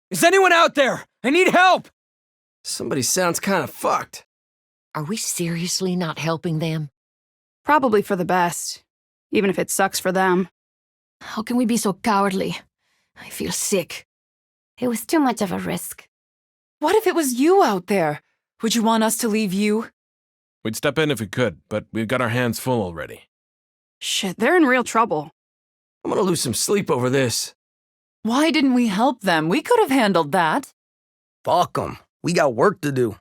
Is anyone out there? I need help! Somebody sounds kind of fucked. Are we seriously not helping them? Probably for the best, even if it sucks for them. How can we be so cowardly? I feel sick. It was too much of a risk. What if it was you out there? Would you want us to leave you? We'd step in if we could, but we've got our hands full already. Shit, they're in real trouble. I'm gonna lose some sleep over this. Why didn't we help them? We could have handled that. Fuck them. We got work to do.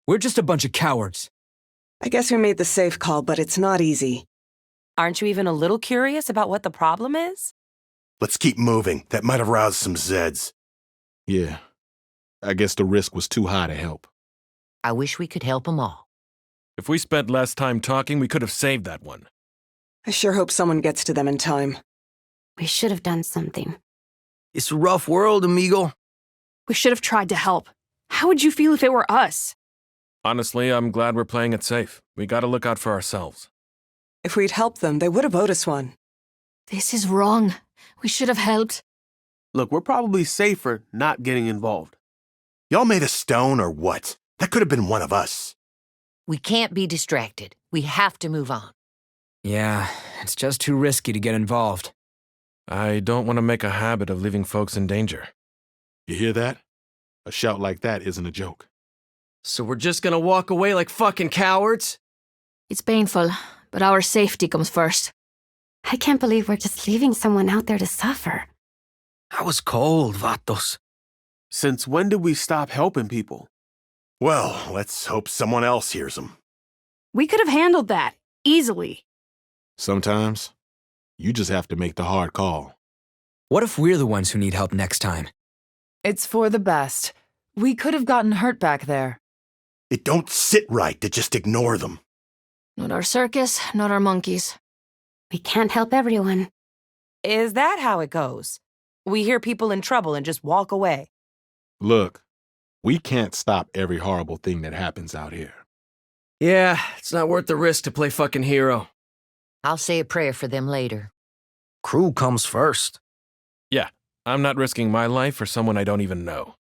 We're just a bunch of cowards. I guess we made the safe call, but it's not easy. Aren't you even a little curious about what the problem is? Let's keep moving. That might have roused some Zeds. Yeah. I guess the risk was too high to help. I wish we could help them all. If we spent less time talking, we could have saved that one. I sure hope someone gets to them in time. We should have done something. It's a rough world, amigo. We should have tried to help. How would you feel if it were us? Honestly, I'm glad we're playing it safe. We gotta look out for ourselves. If we'd helped them, they would have owed us one. This is wrong. We should have helped. Look, we're probably safer not getting involved. Y'all made a stone or what? That could have been one of us. We can't be distracted. We have to move on. Yeah, it's just too risky to get involved. I don't want to make a habit of leaving folks in danger. You hear that? A shout like that isn't a joke. So we're just gonna walk away like fucking cowards? It's painful, but our safety comes first. I can't believe we're just leaving someone out there to suffer. I was cold, vatos. Since when did we stop helping people? Well, let's hope someone else hears them. We could have handled that, easily. Sometimes, you just have to make the hard call. What if we're the ones who need help next time? It's for the best. We could have gotten hurt back there. It don't sit right to just ignore them. Not our circus, not our monkeys. We can't help everyone. Is that how it goes? We hear people in trouble and just walk away. Look, we can't stop every horrible thing that happens out here. Yeah, it's not worth the risk to play fucking hero. I'll say a prayer for them later. Crew comes first. Yeah, I'm not risking my life for someone I don't even know.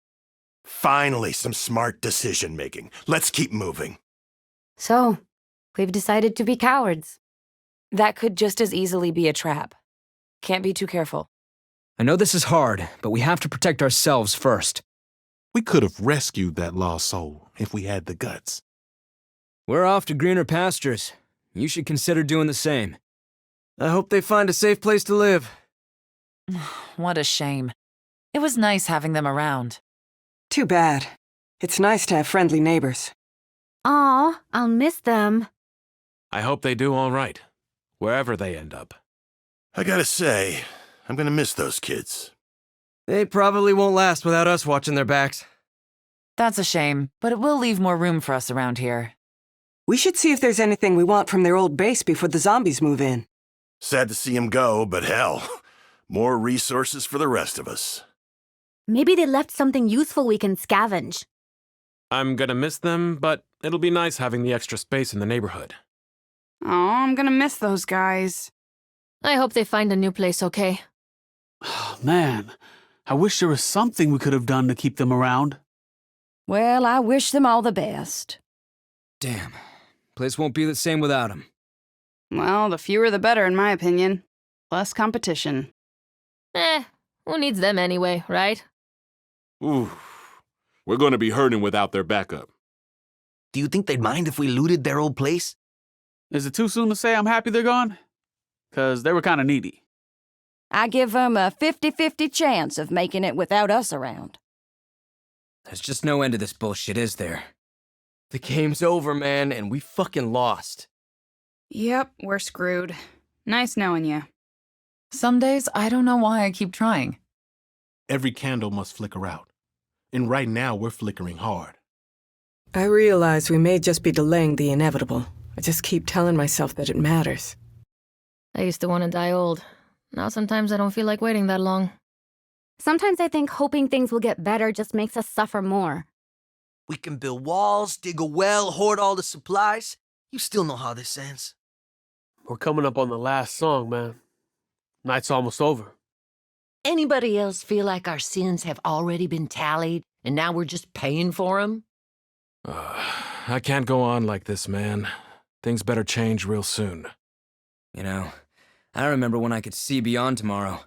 Finally, some smart decision-making. Let's keep moving. So, we've decided to be cowards. That could just as easily be a trap. Can't be too careful. I know this is hard, but we have to protect ourselves first. We could have rescued that lost soul if we had the guts. We're off to greener pastures. You should consider doing the same. I hope they find a safe place to live. What a shame. It was nice having them around. Too bad. It's nice to have friendly neighbors. Aw, I'll miss them. I hope they do all right, wherever they end up. I gotta say, I'm gonna miss those kids. They probably won't last without us watching their backs. That's a shame, but it will leave more room for us around here. We should see if there's anything we want from their old base before the zombies move in. Sad to see them go, but hell, more resources for the rest of us. Maybe they left something useful we can scavenge. I'm gonna miss them, but it'll be nice having the extra space in the neighborhood. Aw, I'm gonna miss those guys. I hope they find a new place, okay? Man, I wish there was something we could have done to keep them around. Well, I wish them all the best. Damn. Place won't be the same without them. Well, the fewer the better, in my opinion. Less competition. Who needs them anyway, right? Ooh, we're gonna be hurting without their backup. Do you think they'd mind if we looted their old place? Is it too soon to say I'm happy they're gone? 'Cause they were kind of needy. I give them a 50-50 chance of making it without us around. There's just no end to this bullshit, is there? The game's over, man, and we fucking lost. Yep, we're screwed. Nice knowing you. Some days, I don't know why I keep trying. Every candle must flicker out. And right now, we're flickering hard. I realize we may just be delaying the inevitable. I just keep telling myself that it matters. I used to want to die old. Now sometimes I don't feel like waiting that long. Sometimes I think hoping things will get better just makes us suffer more. We can build walls, dig a well, hoard all the supplies. You still know how this ends. We're coming up on the last song, man. Night's almost over. Anybody else feel like our sins have already been tallied and now we're just paying for them? I can't go on like this, man. Things better change real soon. You know, I remember when I could see beyond tomorrow.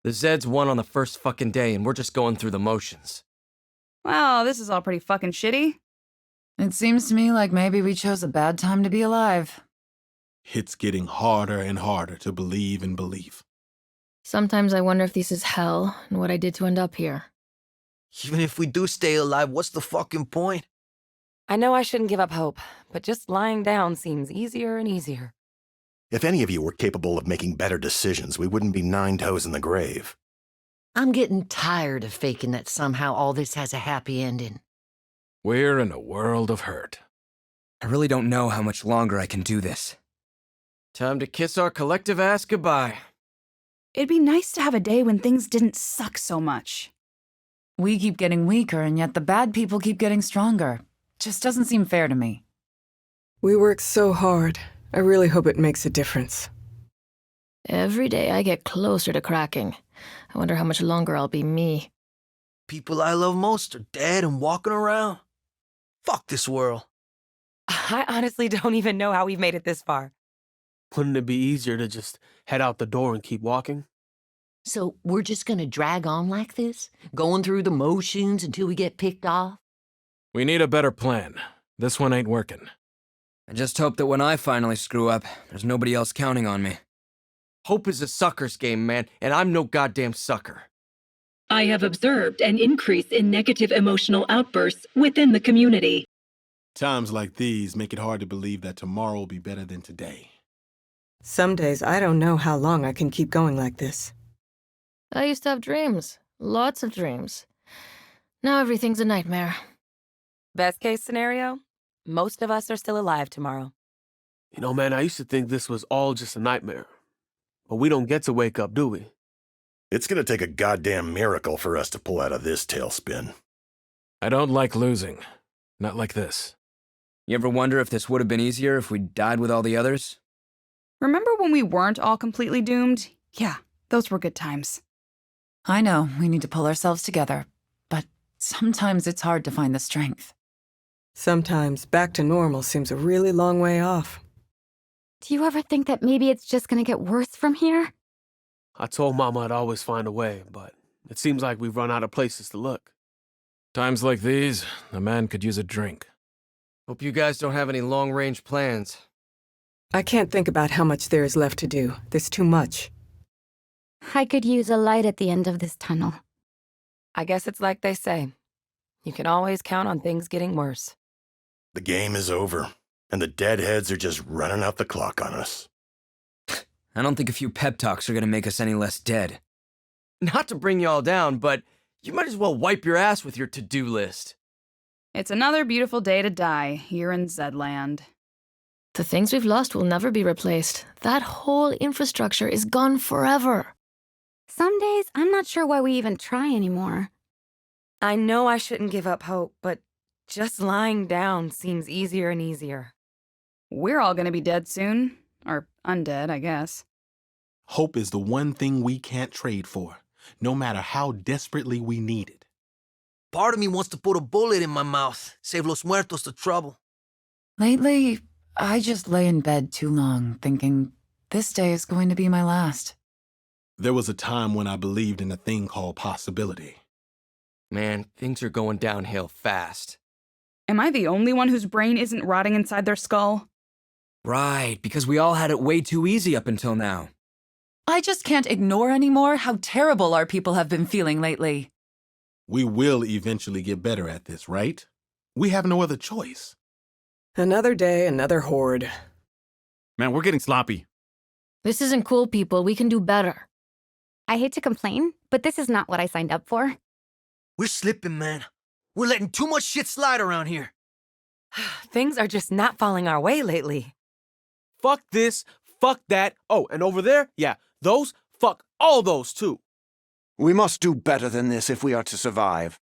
The Zeds won on the first fucking day, and we're just going through the motions. Well, this is all pretty fucking shitty. It seems to me like maybe we chose a bad time to be alive. It's getting harder and harder to believe in belief. Sometimes I wonder if this is hell and what I did to end up here. Even if we do stay alive, what's the fucking point? I know I shouldn't give up hope, but just lying down seems easier and easier. If any of you were capable of making better decisions, we wouldn't be 9 toes in the grave. I'm getting tired of faking that somehow all this has a happy ending. We're in a world of hurt. I really don't know how much longer I can do this. Time to kiss our collective ass goodbye. It'd be nice to have a day when things didn't suck so much. We keep getting weaker, and yet the bad people keep getting stronger. Just doesn't seem fair to me. We work so hard. I really hope it makes a difference. Every day I get closer to cracking. I wonder how much longer I'll be me. People I love most are dead and walking around. Fuck this world. I honestly don't even know how we've made it this far. Wouldn't it be easier to just head out the door and keep walking? So we're just gonna drag on like this? Going through the motions until we get picked off? We need a better plan. This one ain't working. I just hope that when I finally screw up, there's nobody else counting on me. Hope is a sucker's game, man, and I'm no goddamn sucker. I have observed an increase in negative emotional outbursts within the community. Times like these make it hard to believe that tomorrow will be better than today. Some days I don't know how long I can keep going like this. I used to have dreams. Lots of dreams. Now everything's a nightmare. Best case scenario, most of us are still alive tomorrow. You know, man, I used to think this was all just a nightmare. But we don't get to wake up, do we? It's gonna take a goddamn miracle for us to pull out of this tailspin. I don't like losing. Not like this. You ever wonder if this would have been easier if we'd died with all the others? Remember when we weren't all completely doomed? Yeah, those were good times. I know we need to pull ourselves together, but sometimes it's hard to find the strength. Sometimes back to normal seems a really long way off. Do you ever think that maybe it's just gonna get worse from here? I told Mama I'd always find a way, but it seems like we've run out of places to look. Times like these, a man could use a drink. Hope you guys don't have any long-range plans. I can't think about how much there is left to do. There's too much. I could use a light at the end of this tunnel. I guess it's like they say. You can always count on things getting worse. The game is over, and the deadheads are just running out the clock on us. I don't think a few pep talks are gonna make us any less dead. Not to bring you all down, but you might as well wipe your ass with your to-do list. It's another beautiful day to die here in Zedland. The things we've lost will never be replaced. That whole infrastructure is gone forever. Some days, I'm not sure why we even try anymore. I know I shouldn't give up hope, but just lying down seems easier and easier. We're all gonna be dead soon. Or undead, I guess. Hope is the one thing we can't trade for, no matter how desperately we need it. Part of me wants to put a bullet in my mouth, save Los Muertos the trouble. Lately, I just lay in bed too long, thinking this day is going to be my last. There was a time when I believed in a thing called possibility. Man, things are going downhill fast. Am I the only one whose brain isn't rotting inside their skull? Right, because we all had it way too easy up until now. I just can't ignore anymore how terrible our people have been feeling lately. We will eventually get better at this, right? We have no other choice. Another day, another horde. Man, we're getting sloppy. This isn't cool, people. We can do better. I hate to complain, but this is not what I signed up for. We're slipping, man. We're letting too much shit slide around here. Things are just not falling our way lately. Fuck this, fuck that. Oh, and over there, yeah, those, fuck all those too. We must do better than this if we are to survive.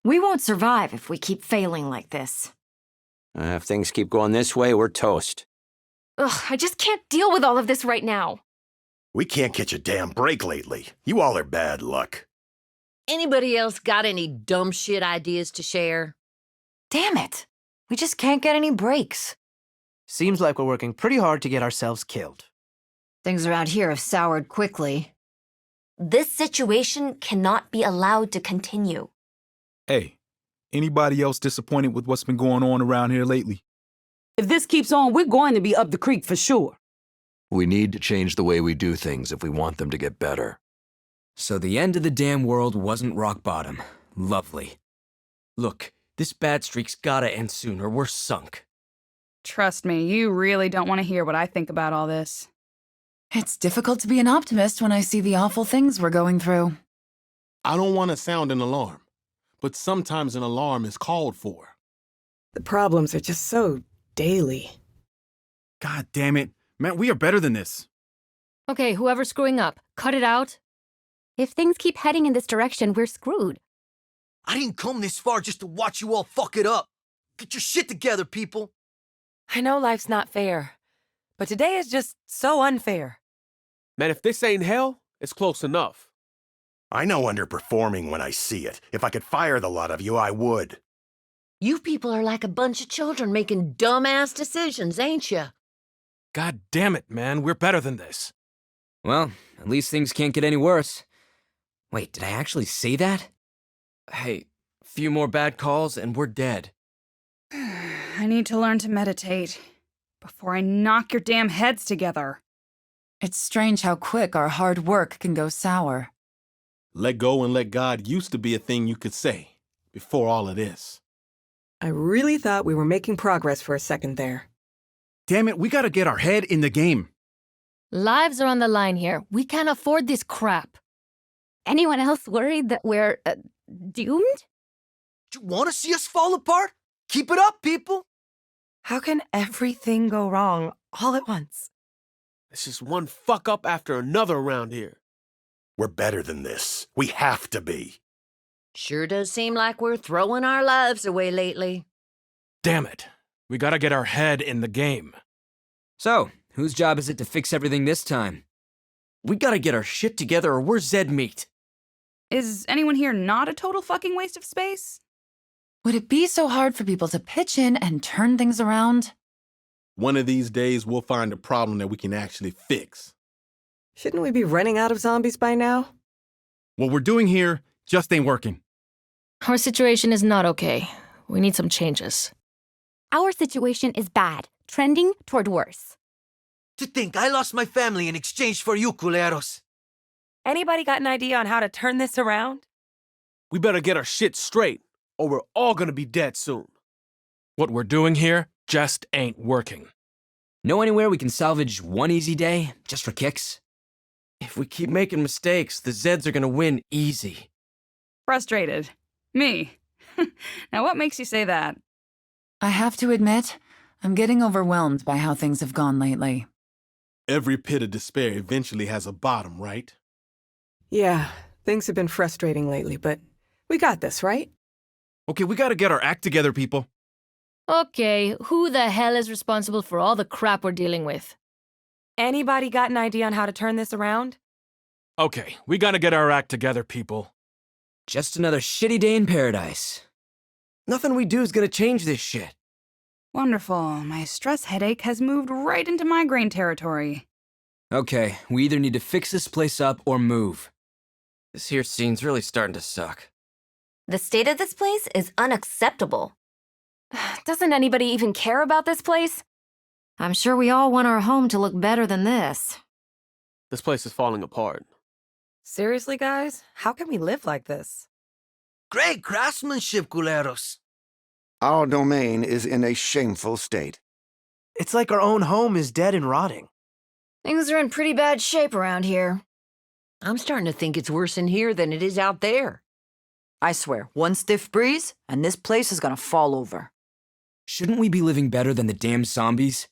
We won't survive if we keep failing like this. If things keep going this way, we're toast. Ugh, I just can't deal with all of this right now. We can't catch a damn break lately. You all are bad luck. Anybody else got any dumb shit ideas to share? Damn it. We just can't get any breaks. Seems like we're working pretty hard to get ourselves killed. Things around here have soured quickly. This situation cannot be allowed to continue. Hey, anybody else disappointed with what's been going on around here lately? If this keeps on, we're going to be up the creek for sure. We need to change the way we do things if we want them to get better. So the end of the damn world wasn't rock bottom. Lovely. Look, this bad streak's gotta end soon or we're sunk. Trust me, you really don't want to hear what I think about all this. It's difficult to be an optimist when I see the awful things we're going through. I don't want to sound an alarm, but sometimes an alarm is called for. The problems are just so daily. God damn it. Man, we are better than this. Okay, whoever's screwing up, cut it out. If things keep heading in this direction, we're screwed. I didn't come this far just to watch you all fuck it up. Get your shit together, people. I know life's not fair, but today is just so unfair. Man, if this ain't hell, it's close enough. I know underperforming when I see it. If I could fire the lot of you, I would. You people are like a bunch of children making dumbass decisions, ain't you? God damn it, man, we're better than this. Well, at least things can't get any worse. Wait, did I actually say that? Hey, a few more bad calls and we're dead. I need to learn to meditate before I knock your damn heads together. It's strange how quick our hard work can go sour. Let go and let God used to be a thing you could say before all of this. I really thought we were making progress for a second there. Damn it, we gotta get our head in the game. Lives are on the line here. We can't afford this crap. Anyone else worried that we're doomed? Do you want to see us fall apart? Keep it up, people. How can everything go wrong all at once? It's just one fuck up after another around here. We're better than this. We have to be. Sure does seem like we're throwing our lives away lately. Damn it. We gotta get our head in the game. So, whose job is it to fix everything this time? We gotta get our shit together or we're Zed meat. Is anyone here not a total fucking waste of space? Would it be so hard for people to pitch in and turn things around? One of these days, we'll find a problem that we can actually fix. Shouldn't we be running out of zombies by now? What we're doing here just ain't working. Our situation is not okay. We need some changes. Our situation is bad, trending toward worse. To think I lost my family in exchange for you, culeros. Anybody got an idea on how to turn this around? We better get our shit straight, or we're all gonna be dead soon. What we're doing here just ain't working. Know anywhere we can salvage one easy day, just for kicks? If we keep making mistakes, the Zeds are gonna win easy. Frustrated. Me. Now what makes you say that? I have to admit, I'm getting overwhelmed by how things have gone lately. Every pit of despair eventually has a bottom, right? Yeah, things have been frustrating lately, but we got this, right? Okay, we gotta get our act together, people. Okay, who the hell is responsible for all the crap we're dealing with? Anybody got an idea on how to turn this around? Okay, we gotta get our act together, people. Just another shitty day in paradise. Nothing we do is gonna change this shit. Wonderful. My stress headache has moved right into migraine territory. Okay, we either need to fix this place up or move. This here scene's really starting to suck. The state of this place is unacceptable. Doesn't anybody even care about this place? I'm sure we all want our home to look better than this. This place is falling apart. Seriously, guys? How can we live like this? Great craftsmanship, culeros. Our domain is in a shameful state. It's like our own home is dead and rotting. Things are in pretty bad shape around here. I'm starting to think it's worse in here than it is out there. I swear, one stiff breeze, and this place is gonna fall over. Shouldn't we be living better than the damn zombies?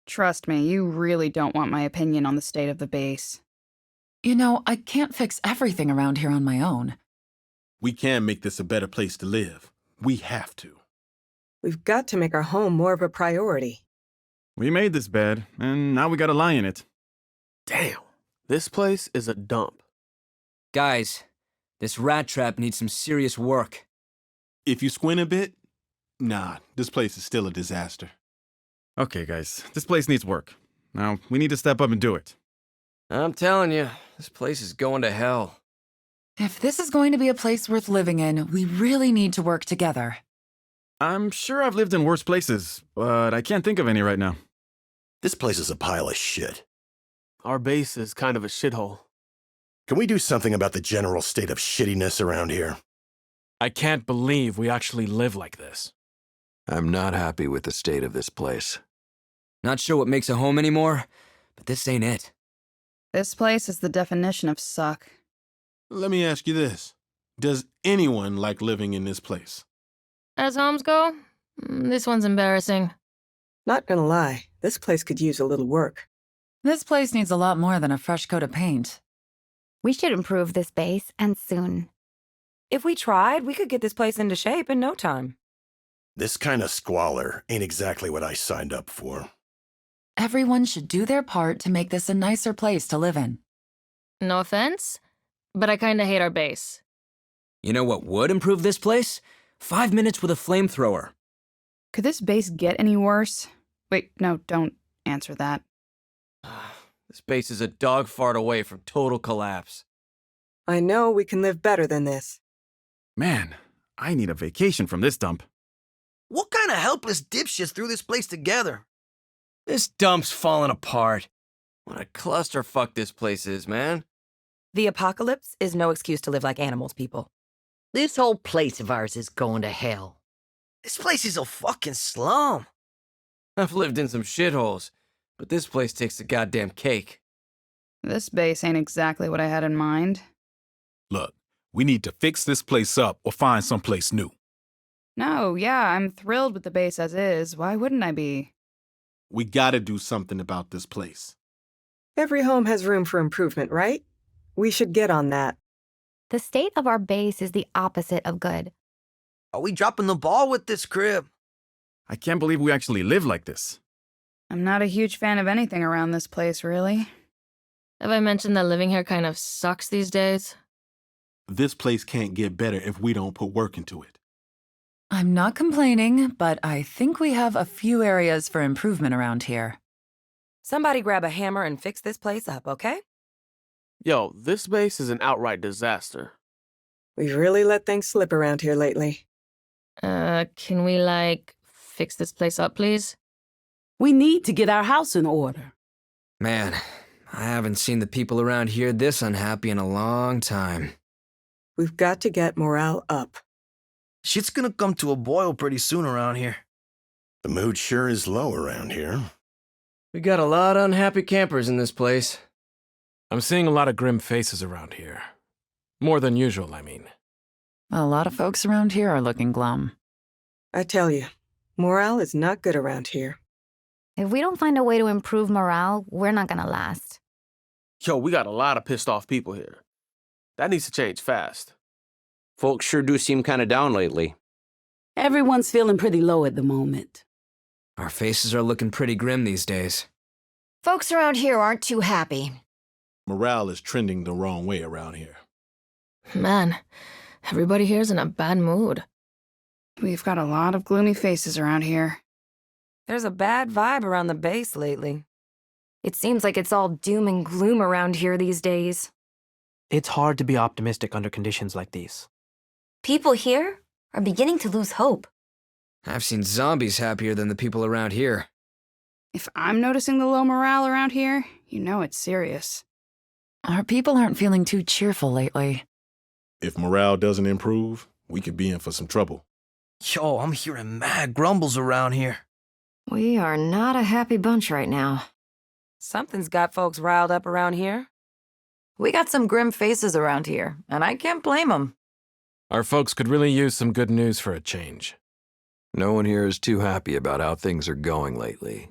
Trust me, you really don't want my opinion on the state of the base. You know, I can't fix everything around here on my own. We can make this a better place to live. We have to. We've got to make our home more of a priority. We made this bed, and now we gotta lie in it. Damn, This place is a dump. Guys, this rat trap needs some serious work. If you squint a bit, nah, this place is still a disaster. Okay, guys, this place needs work. Now, we need to step up and do it. I'm telling you, this place is going to hell. If this is going to be a place worth living in, we really need to work together. I'm sure I've lived in worse places, but I can't think of any right now. This place is a pile of shit. Our base is kind of a shithole. Can we do something about the general state of shittiness around here? I can't believe we actually live like this. I'm not happy with the state of this place. Not sure what makes a home anymore, but this ain't it. This place is the definition of suck. Let me ask you this. Does anyone like living in this place? As homes go, this one's embarrassing. Not gonna lie, this place could use a little work. This place needs a lot more than a fresh coat of paint. We should improve this base, and soon. If we tried, we could get this place into shape in no time. This kind of squalor ain't exactly what I signed up for. Everyone should do their part to make this a nicer place to live in. No offense, but I kinda hate our base. You know what would improve this place? 5 minutes with a flamethrower. Could this base get any worse? Wait, no, don't answer that. This base is a dog fart away from total collapse. I know we can live better than this. Man, I need a vacation from this dump. What kind of helpless dipshits threw this place together? This dump's falling apart. What a clusterfuck this place is, man. The apocalypse is no excuse to live like animals, people. This whole place of ours is going to hell. This place is a fucking slum. I've lived in some shitholes, but this place takes the goddamn cake. This base ain't exactly what I had in mind. Look, we need to fix this place up or find someplace new. No, yeah, I'm thrilled with the base as is. Why wouldn't I be? We gotta do something about this place. Every home has room for improvement, right? We should get on that. The state of our base is the opposite of good. Are we dropping the ball with this crib? I can't believe we actually live like this. I'm not a huge fan of anything around this place, really. Have I mentioned that living here kind of sucks these days? This place can't get better if we don't put work into it. I'm not complaining, but I think we have a few areas for improvement around here. Somebody grab a hammer and fix this place up, okay? Yo, this base is an outright disaster. We've really let things slip around here lately. Can we, fix this place up, please? We need to get our house in order. Man, I haven't seen the people around here this unhappy in a long time. We've got to get morale up. Shit's gonna come to a boil pretty soon around here. The mood sure is low around here. We got a lot of unhappy campers in this place. I'm seeing a lot of grim faces around here. More than usual, I mean. A lot of folks around here are looking glum. I tell you, morale is not good around here. If we don't find a way to improve morale, we're not gonna last. Yo, we got a lot of pissed off people here. That needs to change fast. Folks sure do seem kind of down lately. Everyone's feeling pretty low at the moment. Our faces are looking pretty grim these days. Folks around here aren't too happy. Morale is trending the wrong way around here. Man, everybody here's in a bad mood. We've got a lot of gloomy faces around here. There's a bad vibe around the base lately. It seems like it's all doom and gloom around here these days. It's hard to be optimistic under conditions like these. People here are beginning to lose hope. I've seen zombies happier than the people around here. If I'm noticing the low morale around here, you know it's serious. Our people aren't feeling too cheerful lately. If morale doesn't improve, we could be in for some trouble. Yo, I'm hearing mad grumbles around here. We are not a happy bunch right now. Something's got folks riled up around here. We got some grim faces around here, and I can't blame them. Our folks could really use some good news for a change. No one here is too happy about how things are going lately.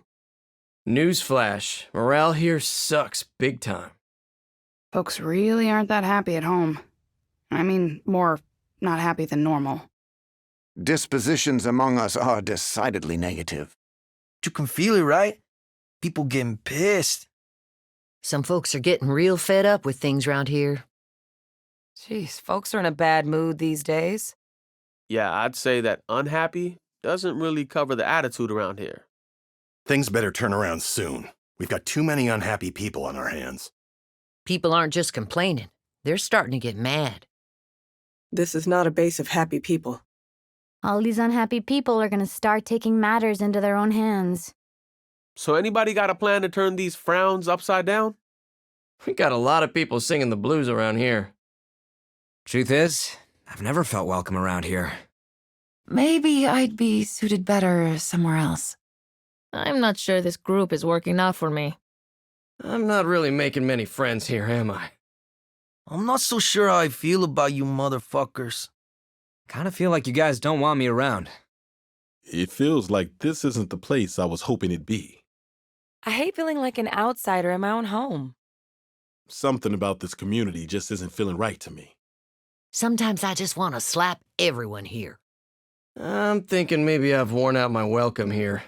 Newsflash, morale here sucks big time. Folks really aren't that happy at home. I mean, more not happy than normal. Dispositions among us are decidedly negative. You can feel it, right? People getting pissed. Some folks are getting real fed up with things around here. Jeez, folks are in a bad mood these days. Yeah, I'd say that unhappy doesn't really cover the attitude around here. Things better turn around soon. We've got too many unhappy people on our hands. People aren't just complaining. They're starting to get mad. This is not a base of happy people. All these unhappy people are going to start taking matters into their own hands. So anybody got a plan to turn these frowns upside down? We got a lot of people singing the blues around here. Truth is, I've never felt welcome around here. Maybe I'd be suited better somewhere else. I'm not sure this group is working out for me. I'm not really making many friends here, am I? I'm not so sure how I feel about you motherfuckers. Kinda feel like you guys don't want me around. It feels like this isn't the place I was hoping it'd be. I hate feeling like an outsider in my own home. Something about this community just isn't feeling right to me. Sometimes I just want to slap everyone here. I'm thinking maybe I've worn out my welcome here.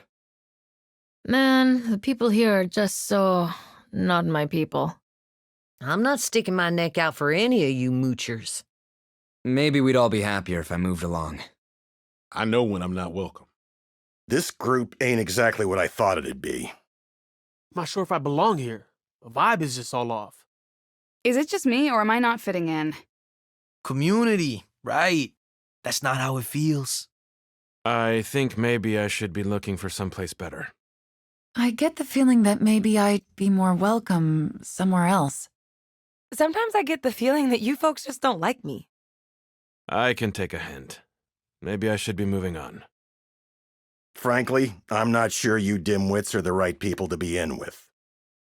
Man, the people here are just so not my people. I'm not sticking my neck out for any of you moochers. Maybe we'd all be happier if I moved along. I know when I'm not welcome. This group ain't exactly what I thought it'd be. I'm not sure if I belong here. The vibe is just all off. Is it just me, or am I not fitting in? Community, right. That's not how it feels. I think maybe I should be looking for someplace better. I get the feeling that maybe I'd be more welcome somewhere else. Sometimes I get the feeling that you folks just don't like me. I can take a hint. Maybe I should be moving on. Frankly, I'm not sure you dimwits are the right people to be in with.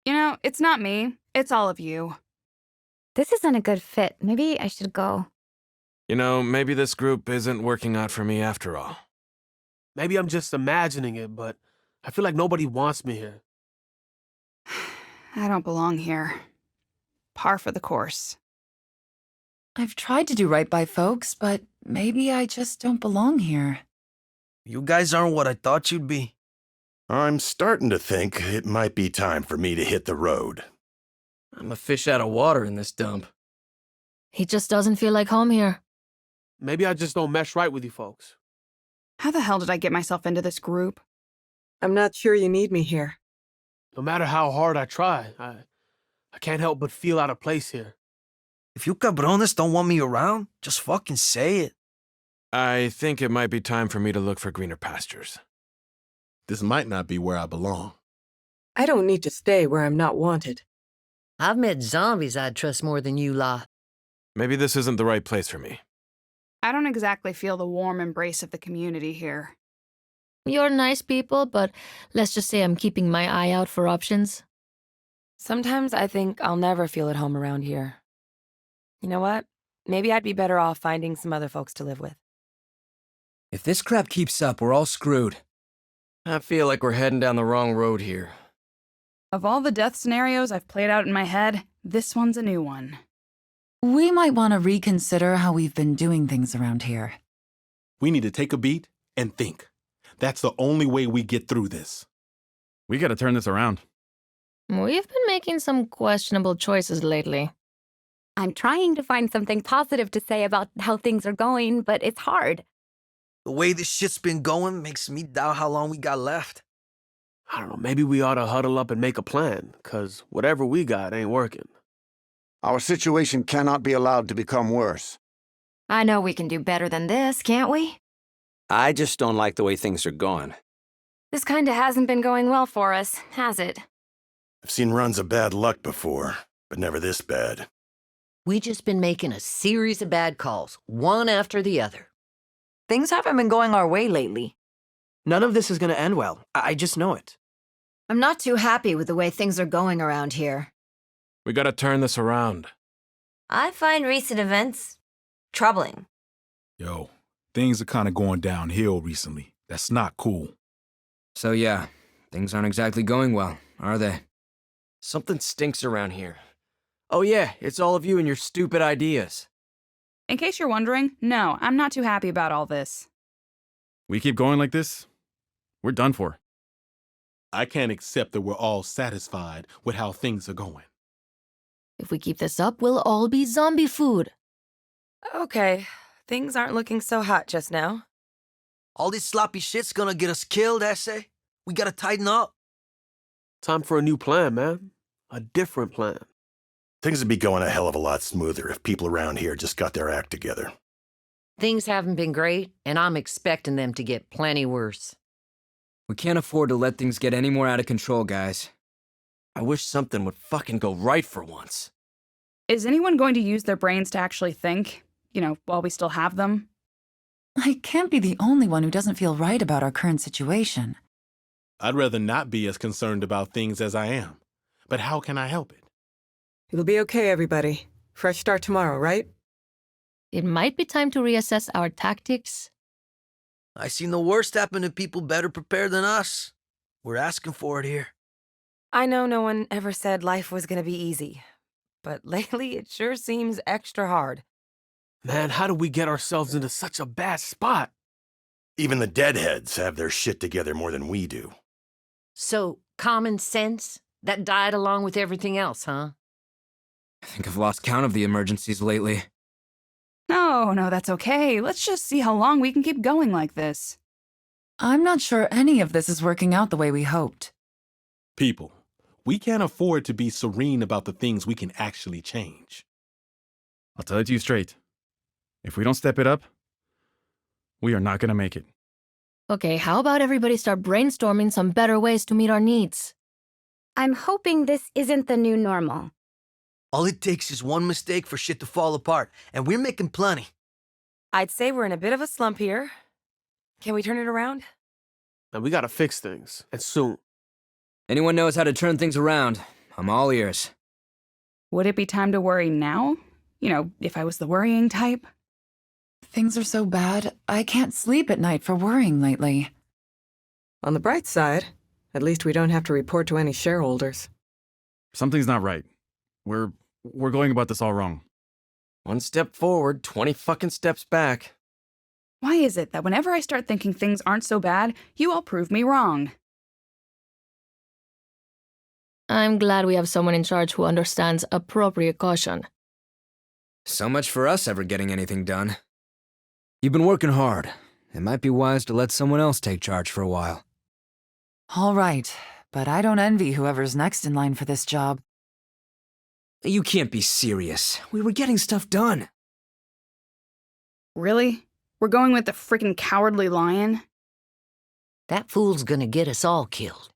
You know, it's not me. It's all of you. This isn't a good fit. Maybe I should go. You know, maybe this group isn't working out for me after all. Maybe I'm just imagining it, but I feel like nobody wants me here. I don't belong here. Par for the course. I've tried to do right by folks, but maybe I just don't belong here. You guys aren't what I thought you'd be. I'm starting to think it might be time for me to hit the road. I'm a fish out of water in this dump. He just doesn't feel like home here. Maybe I just don't mesh right with you folks. How the hell did I get myself into this group? I'm not sure you need me here. No matter how hard I try, I can't help but feel out of place here. If you cabrones don't want me around, just fucking say it. I think it might be time for me to look for greener pastures. This might not be where I belong. I don't need to stay where I'm not wanted. I've met zombies I'd trust more than you lot. Maybe this isn't the right place for me. I don't exactly feel the warm embrace of the community here. You're nice people, but let's just say I'm keeping my eye out for options. Sometimes I think I'll never feel at home around here. You know what? Maybe I'd be better off finding some other folks to live with. If this crap keeps up, we're all screwed. I feel like we're heading down the wrong road here. Of all the death scenarios I've played out in my head, this one's a new one. We might want to reconsider how we've been doing things around here. We need to take a beat and think. That's the only way we get through this. We gotta turn this around. We've been making some questionable choices lately. I'm trying to find something positive to say about how things are going, but it's hard. The way this shit's been going makes me doubt how long we got left. I don't know, maybe we ought to huddle up and make a plan, 'cause whatever we got ain't working. Our situation cannot be allowed to become worse. I know we can do better than this, can't we? I just don't like the way things are going. This kinda hasn't been going well for us, has it? I've seen runs of bad luck before, but never this bad. We just been making a series of bad calls, one after the other. Things haven't been going our way lately. None of this is going to end well. I just know it. I'm not too happy with the way things are going around here. We gotta turn this around. I find recent events troubling. Yo, things are kind of going downhill recently. That's not cool. So yeah, things aren't exactly going well, are they? Something stinks around here. Oh yeah, it's all of you and your stupid ideas. In case you're wondering, no, I'm not too happy about all this. We keep going like this, we're done for. I can't accept that we're all satisfied with how things are going. If we keep this up, we'll all be zombie food. Okay, things aren't looking so hot just now. All this sloppy shit's gonna get us killed, Essay. We gotta tighten up. Time for a new plan, man. A different plan. Things would be going a hell of a lot smoother if people around here just got their act together. Things haven't been great, and I'm expecting them to get plenty worse. We can't afford to let things get any more out of control, guys. I wish something would fucking go right for once. Is anyone going to use their brains to actually think? You know, while we still have them? I can't be the only one who doesn't feel right about our current situation. I'd rather not be as concerned about things as I am. But how can I help it? It'll be okay, everybody. Fresh start tomorrow, right? It might be time to reassess our tactics. I seen the worst happen to people better prepared than us. We're asking for it here. I know no one ever said life was gonna be easy, but lately it sure seems extra hard. Man, how did we get ourselves into such a bad spot? Even the deadheads have their shit together more than we do. So, common sense? That died along with everything else, huh? I think I've lost count of the emergencies lately. No, that's okay. Let's just see how long we can keep going like this. I'm not sure any of this is working out the way we hoped. People, we can't afford to be serene about the things we can actually change. I'll tell it to you straight. If we don't step it up, we are not gonna make it. Okay, how about everybody start brainstorming some better ways to meet our needs? I'm hoping this isn't the new normal. All it takes is one mistake for shit to fall apart, and we're making plenty. I'd say we're in a bit of a slump here. Can we turn it around? And we gotta fix things, and soon. Anyone knows how to turn things around? I'm all ears. Would it be time to worry now? You know, if I was the worrying type? Things are so bad, I can't sleep at night for worrying lately. On the bright side, at least we don't have to report to any shareholders. Something's not right. We're going about this all wrong. One step forward, 20 fucking steps back. Why is it that whenever I start thinking things aren't so bad, you all prove me wrong? I'm glad we have someone in charge who understands appropriate caution. So much for us ever getting anything done. You've been working hard. It might be wise to let someone else take charge for a while. All right, but I don't envy whoever's next in line for this job. You can't be serious. We were getting stuff done. Really? We're going with the freaking cowardly lion? That fool's gonna get us all killed.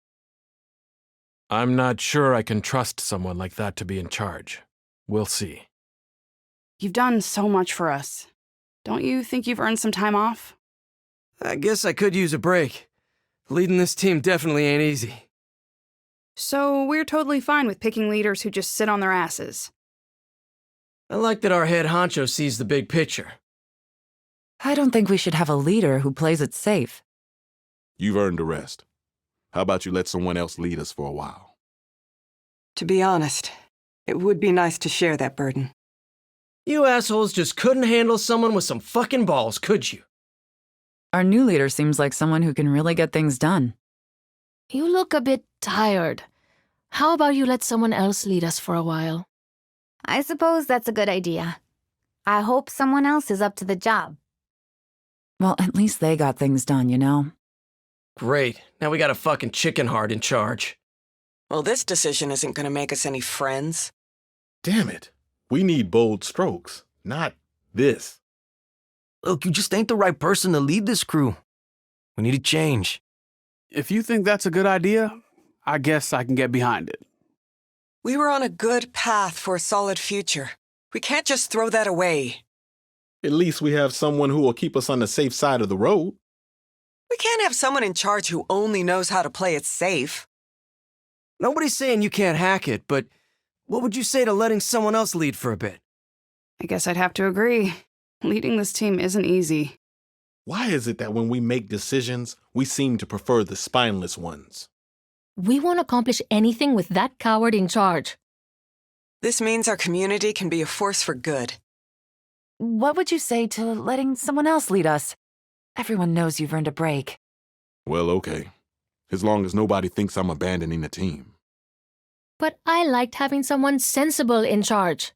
I'm not sure I can trust someone like that to be in charge. We'll see. You've done so much for us. Don't you think you've earned some time off? I guess I could use a break. Leading this team definitely ain't easy. So we're totally fine with picking leaders who just sit on their asses. I like that our head honcho sees the big picture. I don't think we should have a leader who plays it safe. You've earned a rest. How about you let someone else lead us for a while? To be honest, it would be nice to share that burden. You assholes just couldn't handle someone with some fucking balls, could you? Our new leader seems like someone who can really get things done. You look a bit tired. How about you let someone else lead us for a while? I suppose that's a good idea. I hope someone else is up to the job. Well, at least they got things done, you know? Great. Now we got a fucking chicken heart in charge. Well, this decision isn't gonna make us any friends. Damn it. We need bold strokes, not this. Look, you just ain't the right person to lead this crew. We need a change. If you think that's a good idea, I guess I can get behind it. We were on a good path for a solid future. We can't just throw that away. At least we have someone who will keep us on the safe side of the road. We can't have someone in charge who only knows how to play it safe. Nobody's saying you can't hack it, but what would you say to letting someone else lead for a bit? I guess I'd have to agree. Leading this team isn't easy. Why is it that when we make decisions, we seem to prefer the spineless ones? We won't accomplish anything with that coward in charge. This means our community can be a force for good. What would you say to letting someone else lead us? Everyone knows you've earned a break. Well, okay. as long as nobody thinks I'm abandoning the team. But I liked having someone sensible in charge.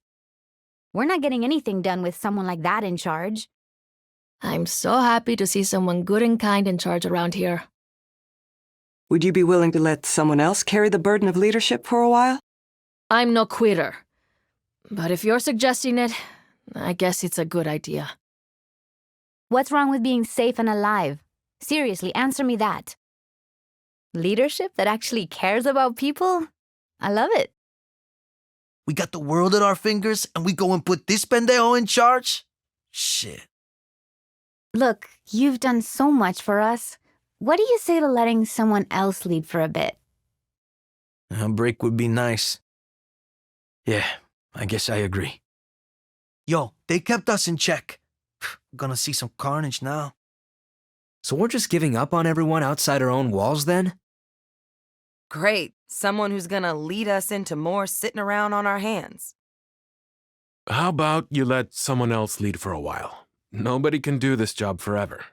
We're not getting anything done with someone like that in charge. I'm so happy to see someone good and kind in charge around here. Would you be willing to let someone else carry the burden of leadership for a while? I'm no quitter. But if you're suggesting it, I guess it's a good idea. What's wrong with being safe and alive? Seriously, answer me that. Leadership that actually cares about people? I love it. We got the world at our fingers and we go and put this pendejo in charge? Shit. Look, you've done so much for us. What do you say to letting someone else lead for a bit? A break would be nice. Yeah, I guess I agree. Yo, they kept us in check. Gonna see some carnage now. So we're just giving up on everyone outside our own walls then? Great. Someone who's gonna lead us into more sitting around on our hands. How about you let someone else lead for a while? Nobody can do this job forever.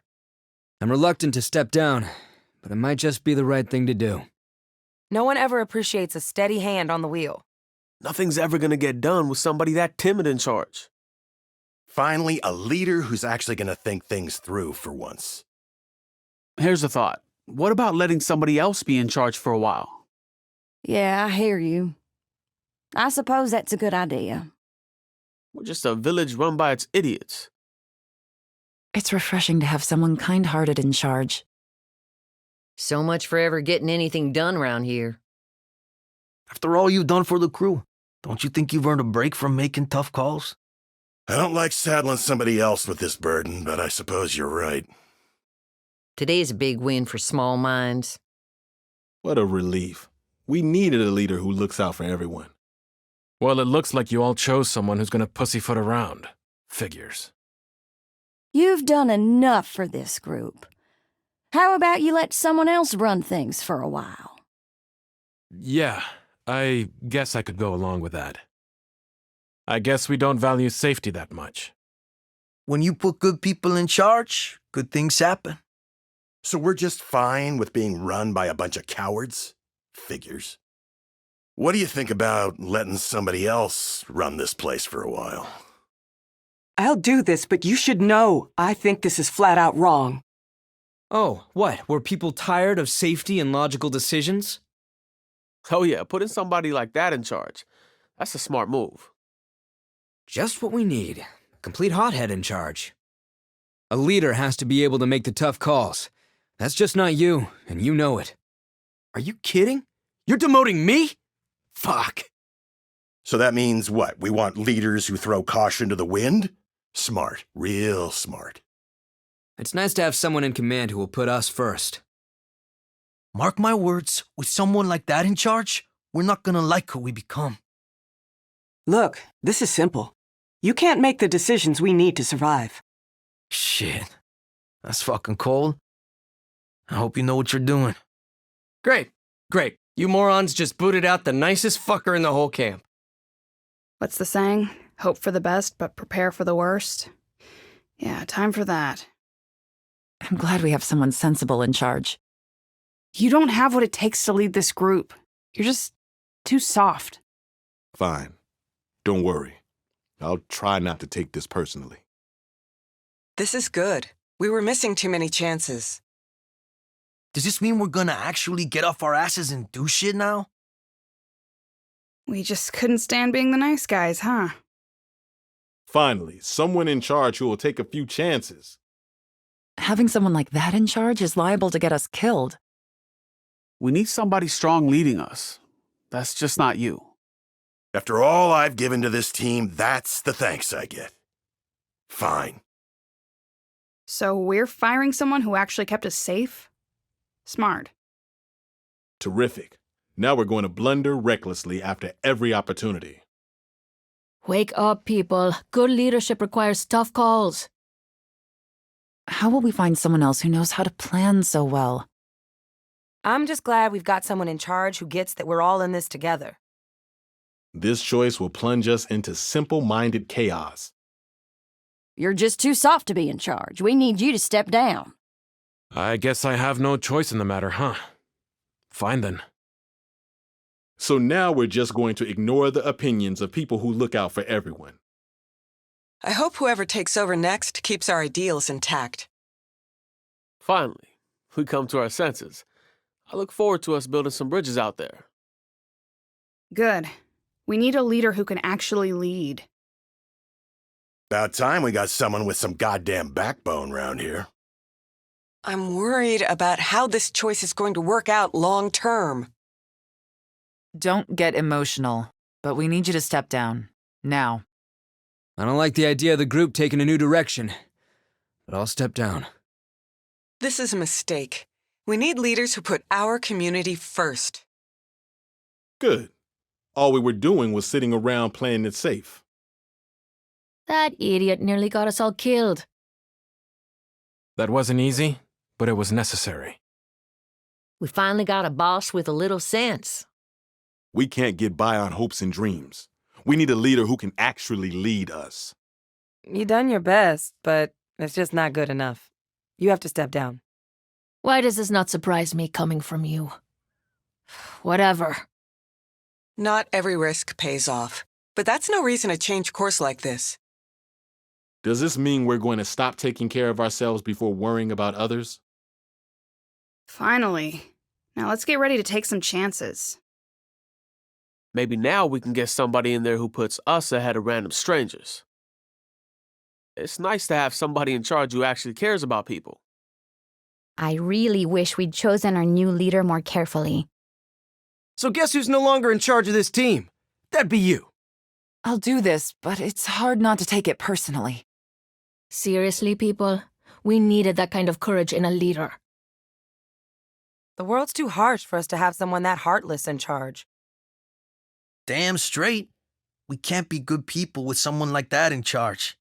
I'm reluctant to step down, but it might just be the right thing to do. No one ever appreciates a steady hand on the wheel. Nothing's ever gonna get done with somebody that timid in charge. Finally, a leader who's actually going to think things through for once. Here's a thought. What about letting somebody else be in charge for a while? Yeah, I hear you. I suppose that's a good idea. We're just a village run by its idiots. It's refreshing to have someone kind-hearted in charge. So much for ever getting anything done around here. After all you've done for the crew, don't you think you've earned a break from making tough calls? I don't like saddling somebody else with this burden, but I suppose you're right. Today's a big win for small minds. What a relief. We needed a leader who looks out for everyone. Well, it looks like you all chose someone who's gonna pussyfoot around. Figures. You've done enough for this group. How about you let someone else run things for a while? Yeah, I guess I could go along with that. I guess we don't value safety that much. When you put good people in charge, good things happen. So we're just fine with being run by a bunch of cowards? Figures. What do you think about letting somebody else run this place for a while? I'll do this, but you should know I think this is flat out wrong. Oh, what? Were people tired of safety and logical decisions? Oh yeah, putting somebody like that in charge. That's a smart move. Just what we need. A complete hothead in charge. A leader has to be able to make the tough calls. That's just not you, and you know it. Are you kidding? You're demoting me? Fuck. So that means what? We want leaders who throw caution to the wind? Smart. Real smart. It's nice to have someone in command who will put us first. Mark my words, with someone like that in charge, we're not gonna like who we become. Look, this is simple. You can't make the decisions we need to survive. Shit. That's fucking cold. I hope you know what you're doing. Great. Great. You morons just booted out the nicest fucker in the whole camp. What's the saying? Hope for the best, but prepare for the worst. Yeah, time for that. I'm glad we have someone sensible in charge. You don't have what it takes to lead this group. You're just too soft. Fine. Don't worry. I'll try not to take this personally. This is good. We were missing too many chances. Does this mean we're gonna actually get off our asses and do shit now? We just couldn't stand being the nice guys, huh? Finally, someone in charge who will take a few chances. Having someone like that in charge is liable to get us killed. We need somebody strong leading us. That's just not you. After all I've given to this team, that's the thanks I get. Fine. So we're firing someone who actually kept us safe? Smart. Terrific. Now we're going to blunder recklessly after every opportunity. Wake up, people. Good leadership requires tough calls. How will we find someone else who knows how to plan so well? I'm just glad we've got someone in charge who gets that we're all in this together. This choice will plunge us into simple-minded chaos. You're just too soft to be in charge. We need you to step down. I guess I have no choice in the matter, huh? Fine then. So now we're just going to ignore the opinions of people who look out for everyone. I hope whoever takes over next keeps our ideals intact. Finally, we come to our senses. I look forward to us building some bridges out there. Good. We need a leader who can actually lead. About time we got someone with some goddamn backbone round here. I'm worried about how this choice is going to work out long term. Don't get emotional, but we need you to step down. Now. I don't like the idea of the group taking a new direction, but I'll step down. This is a mistake. We need leaders who put our community first. Good. All we were doing was sitting around playing it safe. That idiot nearly got us all killed. That wasn't easy, but it was necessary. We finally got a boss with a little sense. We can't get by on hopes and dreams. We need a leader who can actually lead us. You done your best, but it's just not good enough. You have to step down. Why does this not surprise me coming from you? Whatever. Not every risk pays off, but that's no reason to change course like this. Does this mean we're going to stop taking care of ourselves before worrying about others? Finally. Now let's get ready to take some chances. Maybe now we can get somebody in there who puts us ahead of random strangers. It's nice to have somebody in charge who actually cares about people. I really wish we'd chosen our new leader more carefully. So guess who's no longer in charge of this team? That'd be you. I'll do this, but it's hard not to take it personally. Seriously, people? We needed that kind of courage in a leader. The world's too harsh for us to have someone that heartless in charge. Damn straight. We can't be good people with someone like that in charge.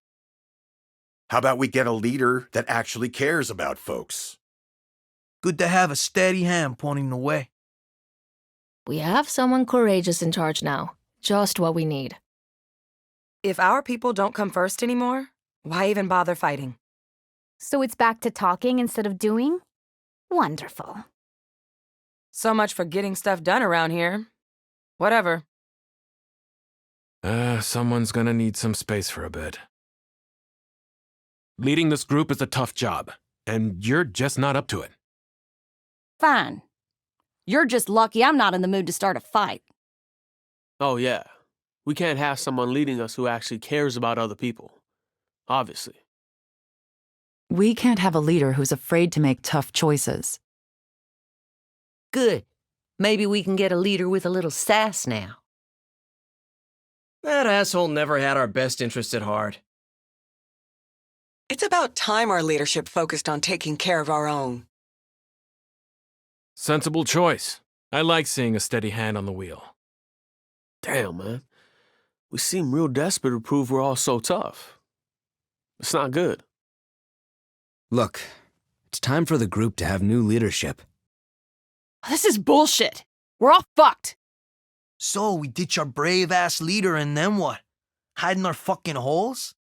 How about we get a leader that actually cares about folks? Good to have a steady hand pointing the way. We have someone courageous in charge now. Just what we need. If our people don't come first anymore, why even bother fighting? So it's back to talking instead of doing? Wonderful. So much for getting stuff done around here. Whatever. Someone's gonna need some space for a bit. Leading this group is a tough job, and you're just not up to it. Fine. You're just lucky I'm not in the mood to start a fight. Oh yeah, we can't have someone leading us who actually cares about other people. Obviously. We can't have a leader who's afraid to make tough choices. Good. Maybe we can get a leader with a little sass now. That asshole never had our best interest at heart. It's about time our leadership focused on taking care of our own. Sensible choice. I like seeing a steady hand on the wheel. Damn, man. We seem real desperate to prove we're all so tough. It's not good. Look, it's time for the group to have new leadership. This is bullshit. We're all fucked. So we ditch our brave-ass leader and then what? Hide in our fucking holes?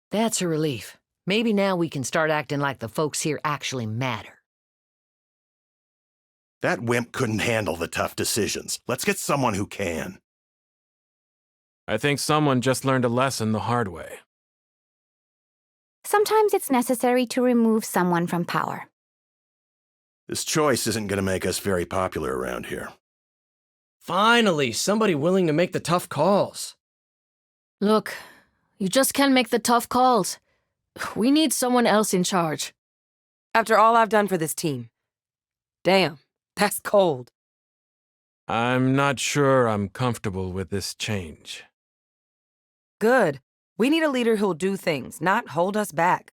That's a relief. Maybe now we can start acting like the folks here actually matter. That wimp couldn't handle the tough decisions. Let's get someone who can. I think someone just learned a lesson the hard way. Sometimes it's necessary to remove someone from power. This choice isn't going to make us very popular around here. Finally, somebody willing to make the tough calls. Look, you just can't make the tough calls. We need someone else in charge. After all I've done for this team. Damn, that's cold. I'm not sure I'm comfortable with this change. Good. We need a leader who'll do things, not hold us back.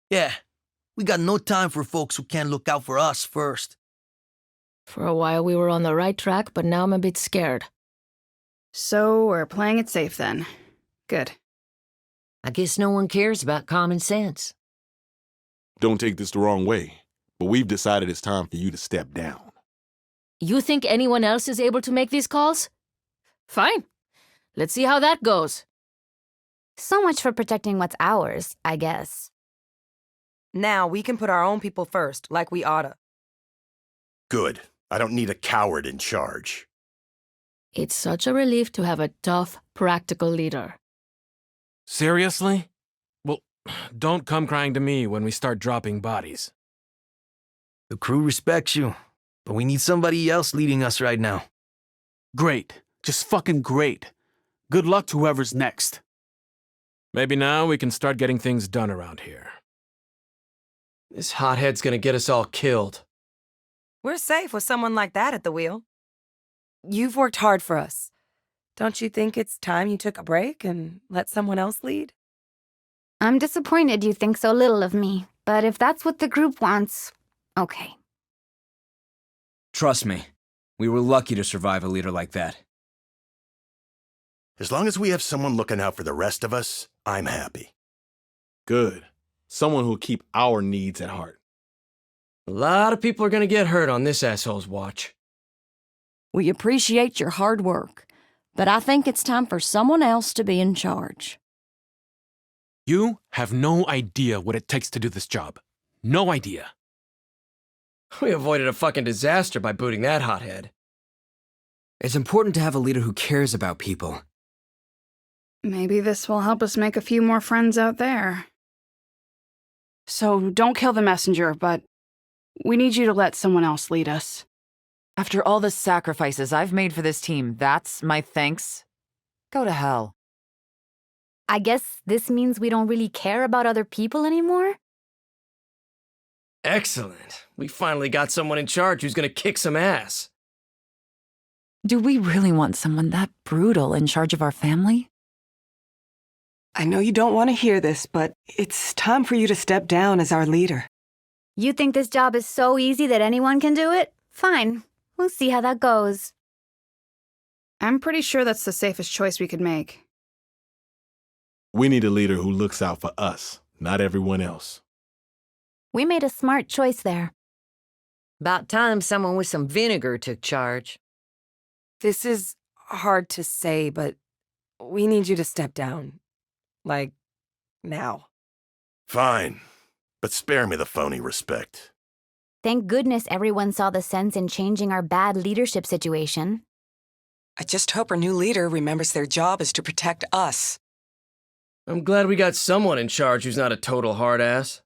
Yeah, we got no time for folks who can't look out for us first. For a while we were on the right track, but now I'm a bit scared. So we're playing it safe then. Good. I guess no one cares about common sense. Don't take this the wrong way, but we've decided it's time for you to step down. You think anyone else is able to make these calls? Fine. Let's see how that goes. So much for protecting what's ours, I guess. Now we can put our own people first, like we oughta. Good. I don't need a coward in charge. It's such a relief to have a tough, practical leader. Seriously? Well, don't come crying to me when we start dropping bodies. The crew respects you, but we need somebody else leading us right now. Great. Just fucking great. Good luck to whoever's next. Maybe now we can start getting things done around here. This hothead's gonna get us all killed. We're safe with someone like that at the wheel. You've worked hard for us. Don't you think it's time you took a break and let someone else lead? I'm disappointed you think so little of me, but if that's what the group wants, okay. Trust me, we were lucky to survive a leader like that. As long as we have someone looking out for the rest of us, I'm happy. Good. Someone who'll keep our needs at heart. A lot of people are gonna get hurt on this asshole's watch. We appreciate your hard work, but I think it's time for someone else to be in charge. You have no idea what it takes to do this job. No idea. We avoided a fucking disaster by booting that hothead. It's important to have a leader who cares about people. Maybe this will help us make a few more friends out there. So don't kill the messenger, but we need you to let someone else lead us. After all the sacrifices I've made for this team, that's my thanks? Go to hell. I guess this means we don't really care about other people anymore? Excellent. We finally got someone in charge who's gonna kick some ass. Do we really want someone that brutal in charge of our family? I know you don't want to hear this, but it's time for you to step down as our leader. You think this job is so easy that anyone can do it? Fine. We'll see how that goes. I'm pretty sure that's the safest choice we could make. We need a leader who looks out for us, not everyone else. We made a smart choice there. About time someone with some vinegar took charge. This is hard to say, but we need you to step down. Like, now. Fine, but spare me the phony respect. Thank goodness everyone saw the sense in changing our bad leadership situation. I just hope our new leader remembers their job is to protect us. I'm glad we got someone in charge who's not a total hard ass.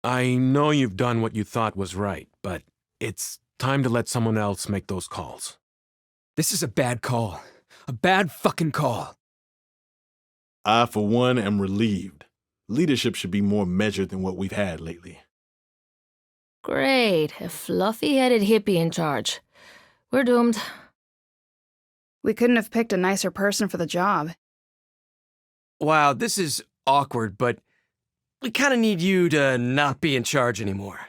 I know you've done what you thought was right, but it's time to let someone else make those calls. This is a bad call. A bad fucking call. I, for one, am relieved. Leadership should be more measured than what we've had lately. Great, a fluffy-headed hippie in charge. We're doomed. We couldn't have picked a nicer person for the job. Wow, this is awkward, but we kind of need you to not be in charge anymore.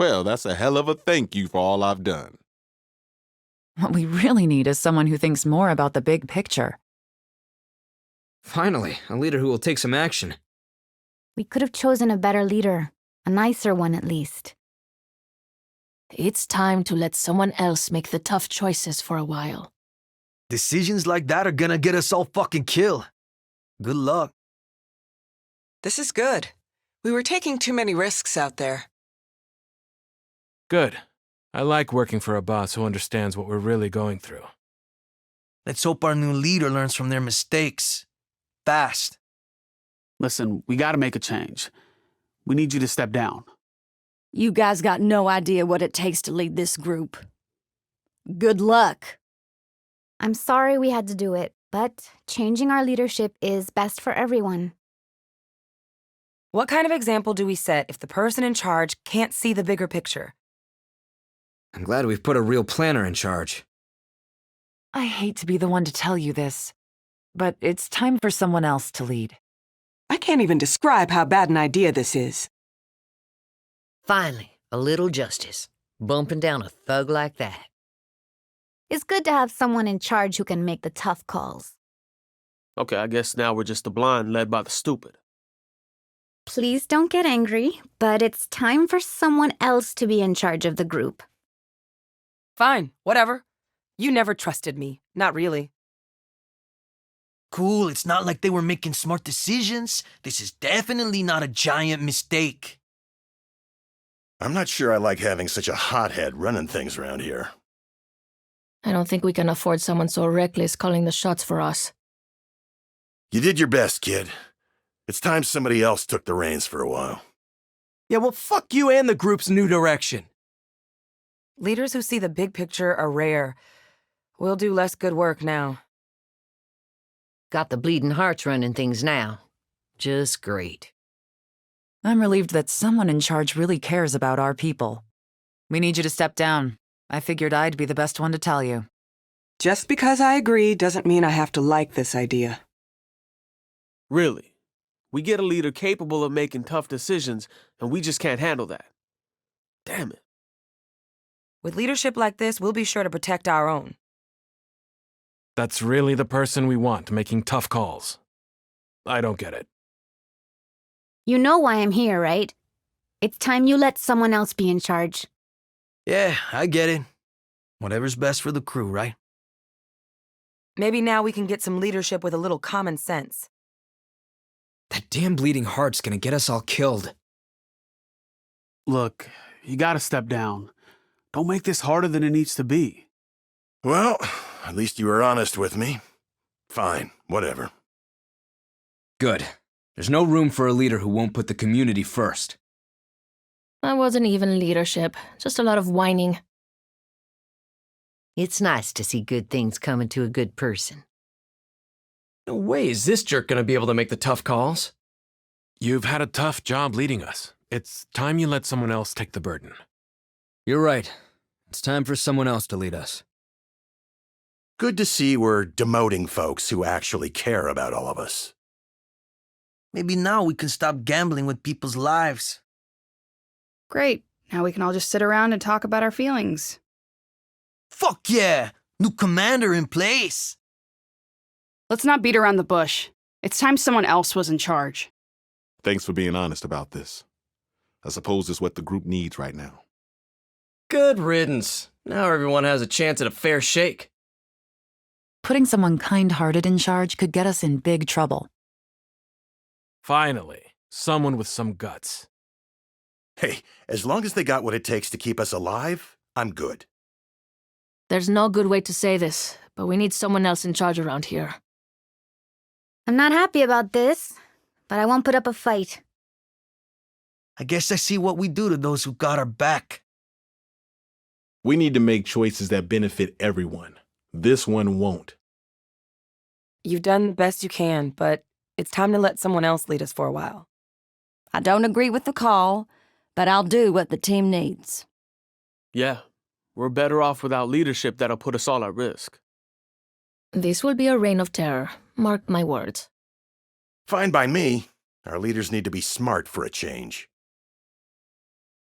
Well, that's a hell of a thank you for all I've done. What we really need is someone who thinks more about the big picture. Finally, a leader who will take some action. We could have chosen a better leader. A nicer one, at least. It's time to let someone else make the tough choices for a while. Decisions like that are gonna get us all fucking killed. Good luck. This is good. We were taking too many risks out there. Good. I like working for a boss who understands what we're really going through. Let's hope our new leader learns from their mistakes. Fast. Listen, we gotta make a change. We need you to step down. You guys got no idea what it takes to lead this group. Good luck. I'm sorry we had to do it, but changing our leadership is best for everyone. What kind of example do we set if the person in charge can't see the bigger picture? I'm glad we've put a real planner in charge. I hate to be the one to tell you this, but it's time for someone else to lead. I can't even describe how bad an idea this is. Finally, a little justice. Bumping down a thug like that. It's good to have someone in charge who can make the tough calls. Okay, I guess now we're just the blind led by the stupid. Please don't get angry, but it's time for someone else to be in charge of the group. Fine, whatever. You never trusted me. Not really. Cool, it's not like they were making smart decisions. This is definitely not a giant mistake. I'm not sure I like having such a hothead running things around here. I don't think we can afford someone so reckless calling the shots for us. You did your best, kid. It's time somebody else took the reins for a while. Yeah, well, fuck you and the group's new direction. Leaders who see the big picture are rare. We'll do less good work now. Got the bleeding hearts running things now. Just great. I'm relieved that someone in charge really cares about our people. We need you to step down. I figured I'd be the best one to tell you. Just because I agree doesn't mean I have to like this idea. Really? We get a leader capable of making tough decisions, and we just can't handle that. Damn it. With leadership like this, we'll be sure to protect our own. That's really the person we want, making tough calls. I don't get it. You know why I'm here, right? It's time you let someone else be in charge. Yeah, I get it. Whatever's best for the crew, right? Maybe now we can get some leadership with a little common sense. That damn bleeding heart's gonna get us all killed. Look, you gotta step down. Don't make this harder than it needs to be. Well, at least you were honest with me. Fine, whatever. Good. There's no room for a leader who won't put the community first. That wasn't even leadership, just a lot of whining. It's nice to see good things coming to a good person. No way is this jerk gonna be able to make the tough calls. You've had a tough job leading us. It's time you let someone else take the burden. You're right. It's time for someone else to lead us. Good to see we're demoting folks who actually care about all of us. Maybe now we can stop gambling with people's lives. Great. Now we can all just sit around and talk about our feelings. Fuck yeah! New commander in place! Let's not beat around the bush. It's time someone else was in charge. Thanks for being honest about this. I suppose it's what the group needs right now. Good riddance. Now everyone has a chance at a fair shake. Putting someone kind-hearted in charge could get us in big trouble. Finally, someone with some guts. Hey, as long as they got what it takes to keep us alive, I'm good. There's no good way to say this, but we need someone else in charge around here. I'm not happy about this, but I won't put up a fight. I guess I see what we do to those who got our back. We need to make choices that benefit everyone. This one won't. You've done the best you can, but it's time to let someone else lead us for a while. I don't agree with the call, but I'll do what the team needs. Yeah, we're better off without leadership that'll put us all at risk. This will be a reign of terror. Mark my words. Fine by me. Our leaders need to be smart for a change.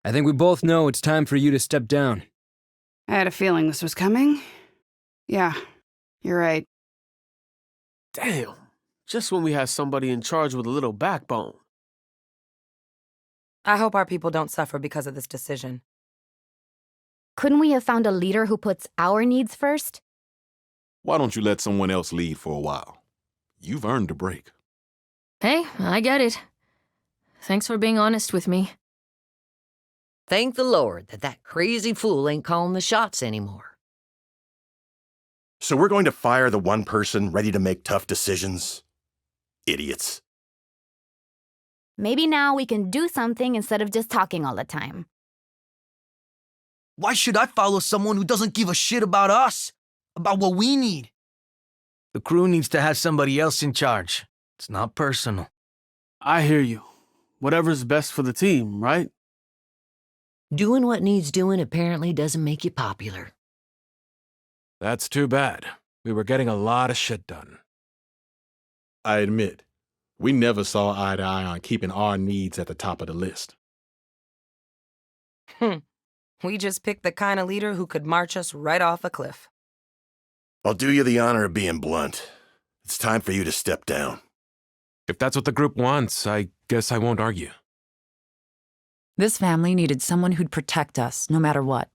I think we both know it's time for you to step down. I had a feeling this was coming. Yeah, you're right. Damn. Just when we have somebody in charge with a little backbone. I hope our people don't suffer because of this decision. Couldn't we have found a leader who puts our needs first? Why don't you let someone else lead for a while? You've earned a break. Hey, I get it. Thanks for being honest with me. Thank the Lord that that crazy fool ain't calling the shots anymore. So we're going to fire the one person ready to make tough decisions? Idiots. Maybe now we can do something instead of just talking all the time. Why should I follow someone who doesn't give a shit about us? About what we need? The crew needs to have somebody else in charge. It's not personal. I hear you. Whatever's best for the team, right? Doing what needs doing apparently doesn't make you popular. That's too bad. We were getting a lot of shit done. I admit, we never saw eye to eye on keeping our needs at the top of the list. We just picked the kind of leader who could march us right off a cliff. I'll do you the honor of being blunt. It's time for you to step down. If that's what the group wants, I guess I won't argue. This family needed someone who'd protect us, no matter what.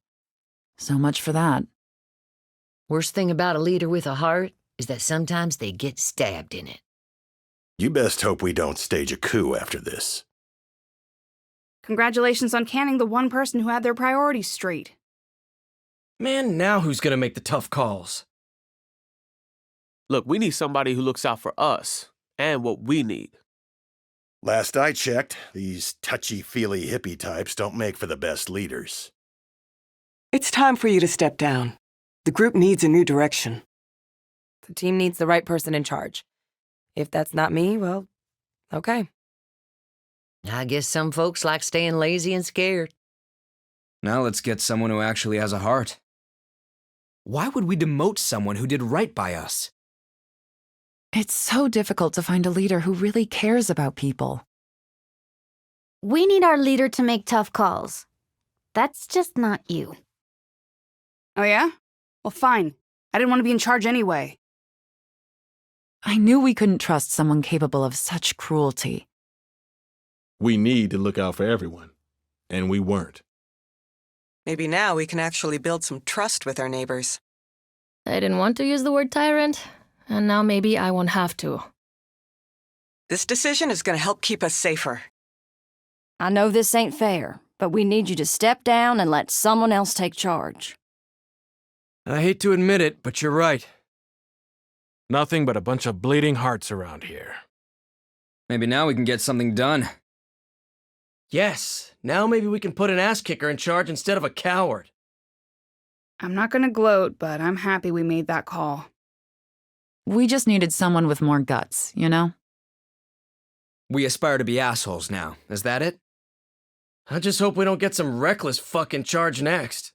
So much for that. Worst thing about a leader with a heart is that sometimes they get stabbed in it. You best hope we don't stage a coup after this. Congratulations on canning the one person who had their priorities straight. Man, now who's gonna make the tough calls? Look, we need somebody who looks out for us and what we need. Last I checked, these touchy-feely hippie types don't make for the best leaders. It's time for you to step down. The group needs a new direction. The team needs the right person in charge. If that's not me, well, okay. I guess some folks like staying lazy and scared. Now let's get someone who actually has a heart. Why would we demote someone who did right by us? It's so difficult to find a leader who really cares about people. We need our leader to make tough calls. That's just not you. Oh yeah? Well, fine. I didn't want to be in charge anyway. I knew we couldn't trust someone capable of such cruelty. We need to look out for everyone, and we weren't. Maybe now we can actually build some trust with our neighbors. I didn't want to use the word tyrant, and now maybe I won't have to. This decision is going to help keep us safer. I know this ain't fair, but we need you to step down and let someone else take charge. I hate to admit it, but you're right. Nothing but a bunch of bleeding hearts around here. Maybe now we can get something done. Yes, now maybe we can put an ass-kicker in charge instead of a coward. I'm not gonna gloat, but I'm happy we made that call. We just needed someone with more guts, you know? We aspire to be assholes now, is that it? I just hope we don't get some reckless fuck in charge next.